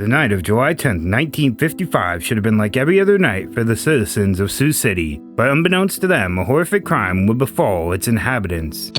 The night of July 10, 1955 should have been like every other night for the citizens of Sioux City, but unbeknownst to them, a horrific crime would befall its inhabitants.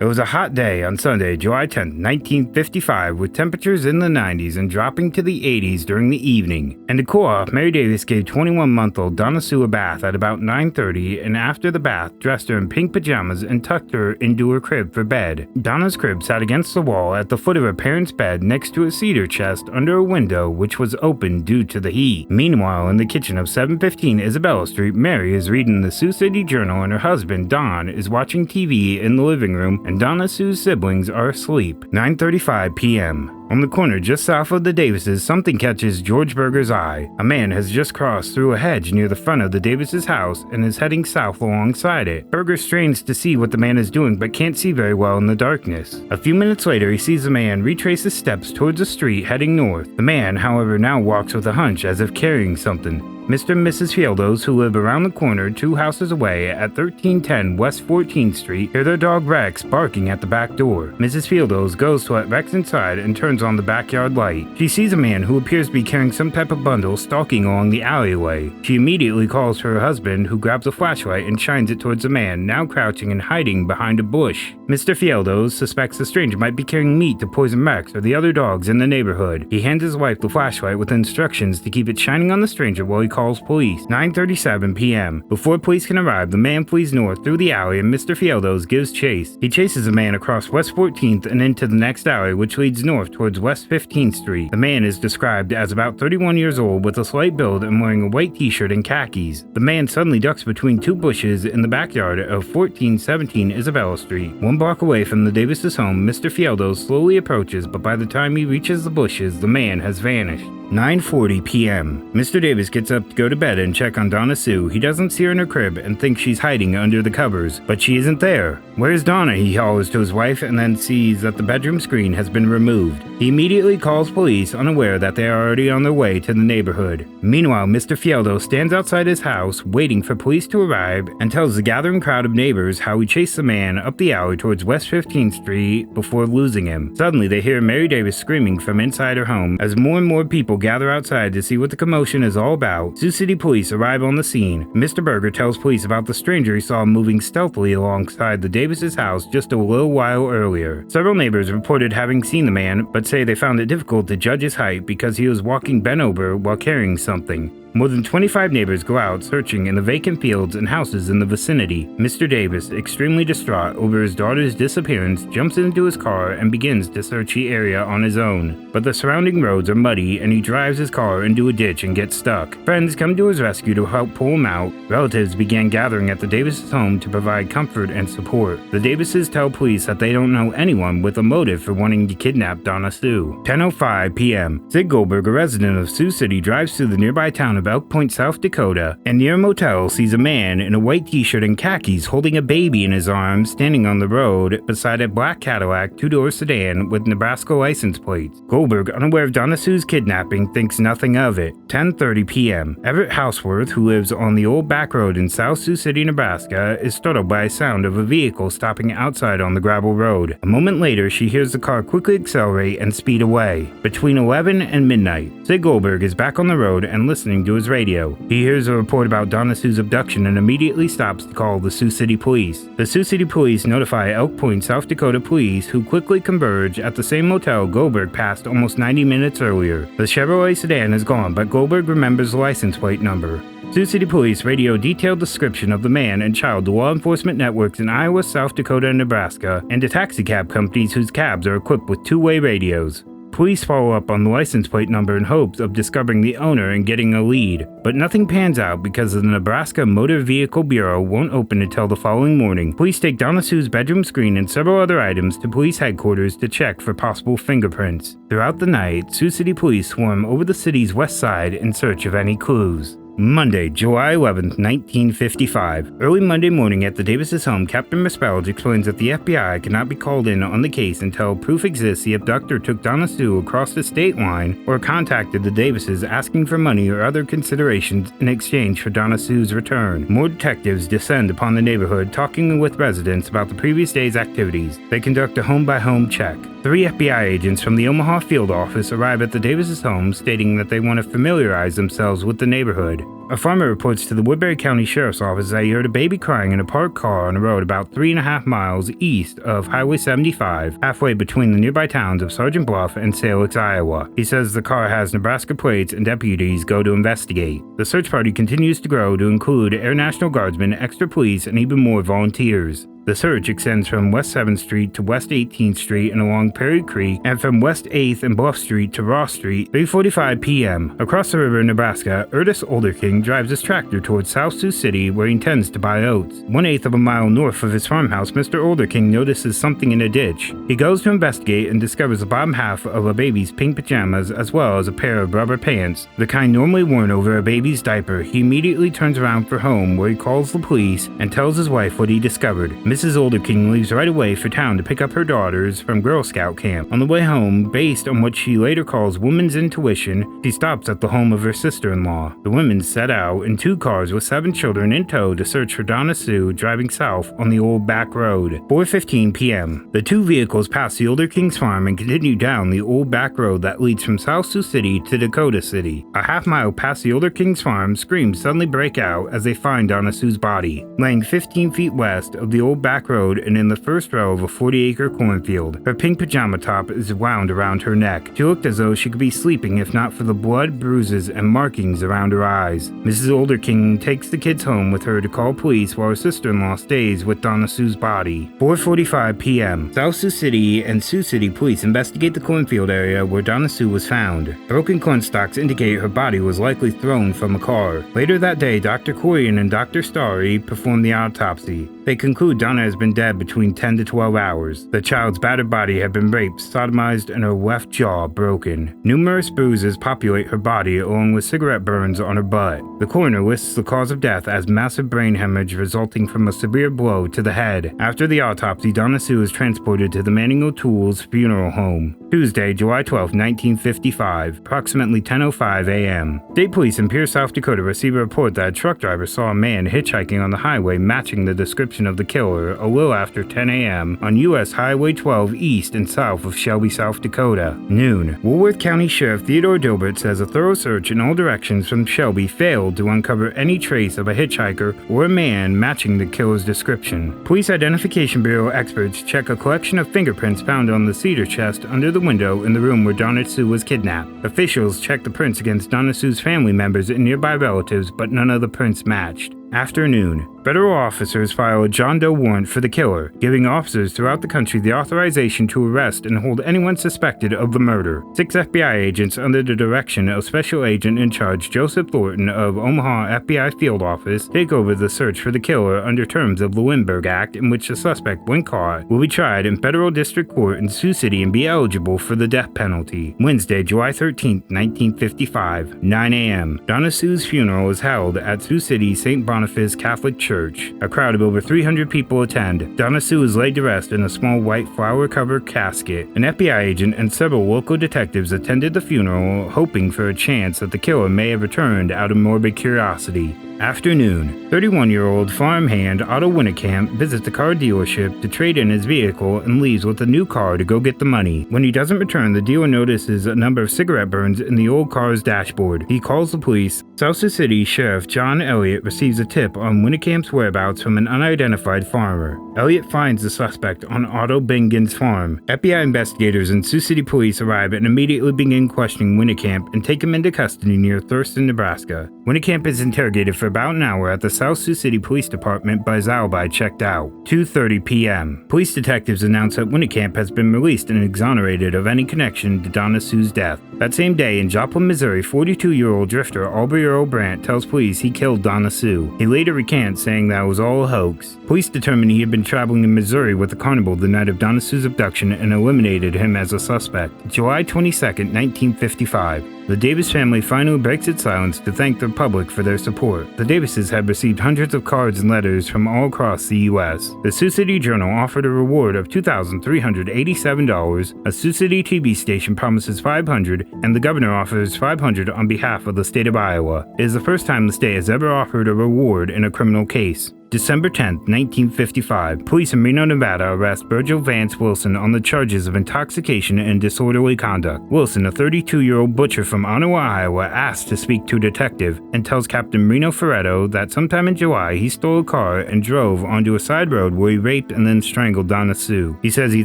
It was a hot day on Sunday, July 10, 1955, with temperatures in the 90s and dropping to the 80s during the evening. And to cool off, Mary Davis gave 21-month-old Donna Sue a bath at about 9:30, and after the bath, dressed her in pink pajamas and tucked her into her crib for bed. Donna's crib sat against the wall at the foot of her parents' bed next to a cedar chest under a window which was open due to the heat. Meanwhile, in the kitchen of 715 Isabella Street, Mary is reading the Sioux City Journal and her husband, Don, is watching TV in the living room, and Donna Sue's siblings are asleep. 9:35 p.m. On the corner just south of the Davises, something catches George Berger's eye. A man has just crossed through a hedge near the front of the Davises' house and is heading south alongside it. Berger strains to see what the man is doing but can't see very well in the darkness. A few minutes later, he sees the man retrace his steps towards the street heading north. The man, however, now walks with a hunch as if carrying something. Mr. and Mrs. Fieldos, who live around the corner 2 houses away at 1310 West 14th Street, hear their dog Rex barking at the back door. Mrs. Fieldos goes to let Rex inside and turns on the backyard light. She sees a man who appears to be carrying some type of bundle stalking along the alleyway. She immediately calls for her husband, who grabs a flashlight and shines it towards the man, now crouching and hiding behind a bush. Mr. Fieldos suspects the stranger might be carrying meat to poison Rex or the other dogs in the neighborhood. He hands his wife the flashlight with instructions to keep it shining on the stranger while he calls police. 9:37 p.m. Before police can arrive, the man flees north through the alley and Mr. Fieldos gives chase. He chases the man across West 14th and into the next alley, which leads north towards West 15th Street. The man is described as about 31 years old with a slight build and wearing a white t-shirt and khakis. The man suddenly ducks between 2 bushes in the backyard of 1417 Isabella Street. 1 block away from the Davis' home, Mr. Fieldos slowly approaches, but by the time he reaches the bushes, the man has vanished. 9:40 p.m. Mr. Davis gets up to go to bed and check on Donna Sue. He doesn't see her in her crib and thinks she's hiding under the covers, but she isn't there. "Where's Donna?" he hollers to his wife, and then sees that the bedroom screen has been removed. He immediately calls police, unaware that they are already on their way to the neighborhood. Meanwhile, Mr. Fieldo stands outside his house waiting for police to arrive and tells the gathering crowd of neighbors how he chased the man up the alley towards West 15th Street before losing him. Suddenly, they hear Mary Davis screaming from inside her home. As more and more people gather outside to see what the commotion is all about, Sioux City police arrive on the scene. Mr. Berger tells police about the stranger he saw moving stealthily alongside the Davis' house just a little while earlier. Several neighbors reported having seen the man, but say they found it difficult to judge his height because he was walking bent over while carrying something. More than 25 neighbors go out searching in the vacant fields and houses in the vicinity. Mr. Davis, extremely distraught over his daughter's disappearance, jumps into his car and begins to search the area on his own. But the surrounding roads are muddy and he drives his car into a ditch and gets stuck. Friends come to his rescue to help pull him out. Relatives began gathering at the Davis' home to provide comfort and support. The Davises tell police that they don't know anyone with a motive for wanting to kidnap Donna Sue. 10:05 p.m. Sid Goldberg, a resident of Sioux City, drives through the nearby town of Elk Point, South Dakota, and near a motel sees a man in a white t-shirt and khakis holding a baby in his arms standing on the road beside a black Cadillac 2-door sedan with Nebraska license plates. Goldberg, unaware of Donna Sue's kidnapping, thinks nothing of it. 10:30 p.m. Everett Houseworth, who lives on the old back road in South Sioux City, Nebraska, is startled by a sound of a vehicle stopping outside on the gravel road. A moment later, she hears the car quickly accelerate and speed away. Between 11 and midnight, Sid Goldberg is back on the road and listening to his radio. He hears a report about Donna Sue's abduction and immediately stops to call the Sioux City Police. The Sioux City Police notify Elk Point, South Dakota Police, who quickly converge at the same motel Goldberg passed almost 90 minutes earlier. The Chevrolet sedan is gone, but Goldberg remembers the license plate number. Sioux City Police radio detailed description of the man and child to law enforcement networks in Iowa, South Dakota, and Nebraska, and to taxicab companies whose cabs are equipped with two-way radios. Police follow up on the license plate number in hopes of discovering the owner and getting a lead, but nothing pans out because the Nebraska Motor Vehicle Bureau won't open until the following morning. Police take Donna Sue's bedroom screen and several other items to police headquarters to check for possible fingerprints. Throughout the night, Sioux City police swarm over the city's west side in search of any clues. Monday, July 11, 1955. Early Monday morning at the Davis' home, Captain Mispellage explains that the FBI cannot be called in on the case until proof exists the abductor took Donna Sue across the state line or contacted the Davises asking for money or other considerations in exchange for Donna Sue's return. More detectives descend upon the neighborhood, talking with residents about the previous day's activities. They conduct a home-by-home check. 3 FBI agents from the Omaha field office arrive at the Davis' home, stating that they want to familiarize themselves with the neighborhood. A farmer reports to the Woodbury County Sheriff's Office that he heard a baby crying in a parked car on a road about 3.5 miles east of Highway 75, halfway between the nearby towns of Sergeant Bluff and Salix, Iowa. He says the car has Nebraska plates and deputies go to investigate. The search party continues to grow to include Air National Guardsmen, extra police, and even more volunteers. The search extends from West 7th Street to West 18th Street and along Perry Creek, and from West 8th and Bluff Street to Ross Street, 3:45 p.m. Across the river in Nebraska, Erdis Olderking drives his tractor towards South Sioux City where he intends to buy oats. 1/8 of a mile north of his farmhouse, Mr. Olderking notices something in a ditch. He goes to investigate and discovers the bottom half of a baby's pink pajamas as well as a pair of rubber pants, the kind normally worn over a baby's diaper. He immediately turns around for home where he calls the police and tells his wife what he discovered. Mrs. Olderking leaves right away for town to pick up her daughters from Girl Scout camp. On the way home, based on what she later calls woman's intuition, she stops at the home of her sister-in-law. The women set out in 2 cars with 7 children in tow to search for Donna Sue driving south on the old back road. 4:15 p.m. The 2 vehicles pass the Olderking's farm and continue down the old back road that leads from South Sioux City to Dakota City. A half-mile past the Olderking's farm, screams suddenly break out as they find Donna Sue's body, laying 15 feet west of the old back road and in the first row of a 40-acre cornfield. Her pink pajama top is wound around her neck. She looked as though she could be sleeping if not for the blood, bruises, and markings around her eyes. Mrs. Olderking takes the kids home with her to call police while her sister-in-law stays with Donna Sue's body. 4:45 p.m. South Sioux City and Sioux City police investigate the cornfield area where Donna Sue was found. Broken corn stalks indicate her body was likely thrown from a car. Later that day, Dr. Corian and Dr. Starry perform the autopsy. They conclude Donna has been dead between 10 to 12 hours. The child's battered body had been raped, sodomized, and her left jaw broken. Numerous bruises populate her body along with cigarette burns on her butt. The coroner lists the cause of death as massive brain hemorrhage resulting from a severe blow to the head. After the autopsy, Donna Sue is transported to the Manning O'Toole's funeral home. Tuesday, July 12, 1955, approximately 10:05 a.m. State police in Pierce, South Dakota receive a report that a truck driver saw a man hitchhiking on the highway matching the description of the killer a little after 10 a.m. on U.S. Highway 12 east and south of Shelby, South Dakota. Noon. Woolworth County Sheriff Theodore Dilbert says a thorough search in all directions from Shelby failed to uncover any trace of a hitchhiker or a man matching the killer's description. Police Identification Bureau experts check a collection of fingerprints found on the cedar chest under the window in the room where Donna Sue was kidnapped. Officials checked the prints against Donna Sue's family members and nearby relatives, but none of the prints matched. Afternoon. Federal officers file a John Doe warrant for the killer, giving officers throughout the country the authorization to arrest and hold anyone suspected of the murder. 6 FBI agents under the direction of Special Agent in Charge Joseph Thornton of Omaha FBI Field Office take over the search for the killer under terms of the Lindbergh Act, in which the suspect, when caught, will be tried in federal district court in Sioux City and be eligible for the death penalty. Wednesday, July 13, 1955, 9 a.m. Donna Sue's funeral is held at Sioux City St. Boniface Catholic Church. A crowd of over 300 people attend. Donna Sue is laid to rest in a small white flower-covered casket. An FBI agent and several local detectives attended the funeral, hoping for a chance that the killer may have returned out of morbid curiosity. Afternoon. 31-year-old farmhand Otto Winnecamp visits a car dealership to trade in his vehicle and leaves with a new car to go get the money. When he doesn't return, the dealer notices a number of cigarette burns in the old car's dashboard. He calls the police. South Sioux City Sheriff John Elliott receives a tip on Winnecamp's whereabouts from an unidentified farmer. Elliott finds the suspect on Otto Bingen's farm. FBI investigators and Sioux City police arrive and immediately begin questioning Winnecamp and take him into custody near Thurston, Nebraska. Winnecamp is interrogated for about an hour at the South Sioux City Police Department by his alibi checked out. 2:30 p.m. Police detectives announce that Winnecamp has been released and exonerated of any connection to Donna Sue's death. That same day in Joplin, Missouri, 42-year-old drifter Aubrey Earl Brandt tells police he killed Donna Sue. He later recants, saying that it was all a hoax. Police determined he had been traveling in Missouri with a carnival the night of Donna Sue's abduction and eliminated him as a suspect. July 22, 1955. The Davis family finally breaks its silence to thank the public for their support. The Davises had received hundreds of cards and letters from all across the U.S. The Sioux City Journal offered a reward of $2,387, a Sioux City TV station promises $500, and the governor offers $500 on behalf of the state of Iowa. It is the first time the state has ever offered a reward in a criminal case. December 10, 1955, police in Reno, Nevada arrest Virgil Vance Wilson on the charges of intoxication and disorderly conduct. Wilson, a 32-year-old butcher from Ottawa, Iowa, asks to speak to a detective and tells Captain Reno Ferretto that sometime in July he stole a car and drove onto a side road where he raped and then strangled Donna Sue. He says he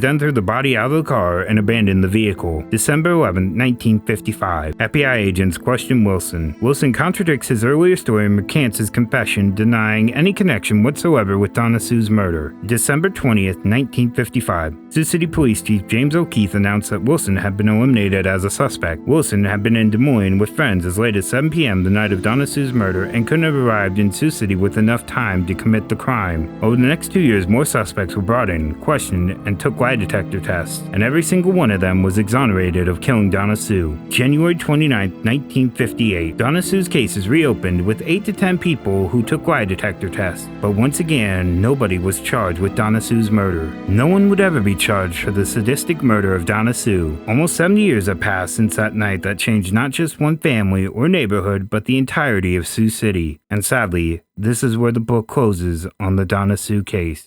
then threw the body out of the car and abandoned the vehicle. December 11, 1955, FBI agents question Wilson. Wilson contradicts his earlier story and recants his confession, denying any connection whatsoever with Donna Sue's murder. December 20th, 1955, Sioux City Police Chief James O'Keefe announced that Wilson had been eliminated as a suspect. Wilson had been in Des Moines with friends as late as 7 p.m. the night of Donna Sue's murder and couldn't have arrived in Sioux City with enough time to commit the crime. Over the next 2 years, more suspects were brought in, questioned, and took lie detector tests, and every single one of them was exonerated of killing Donna Sue. January 29th, 1958, Donna Sue's case is reopened with 8 to 10 people who took lie detector tests, but once again, nobody was charged with Donna Sue's murder. No one would ever be charged for the sadistic murder of Donna Sue. Almost 70 years have passed since that night that changed not just one family or neighborhood, but the entirety of Sioux City. And sadly, this is where the book closes on the Donna Sue case.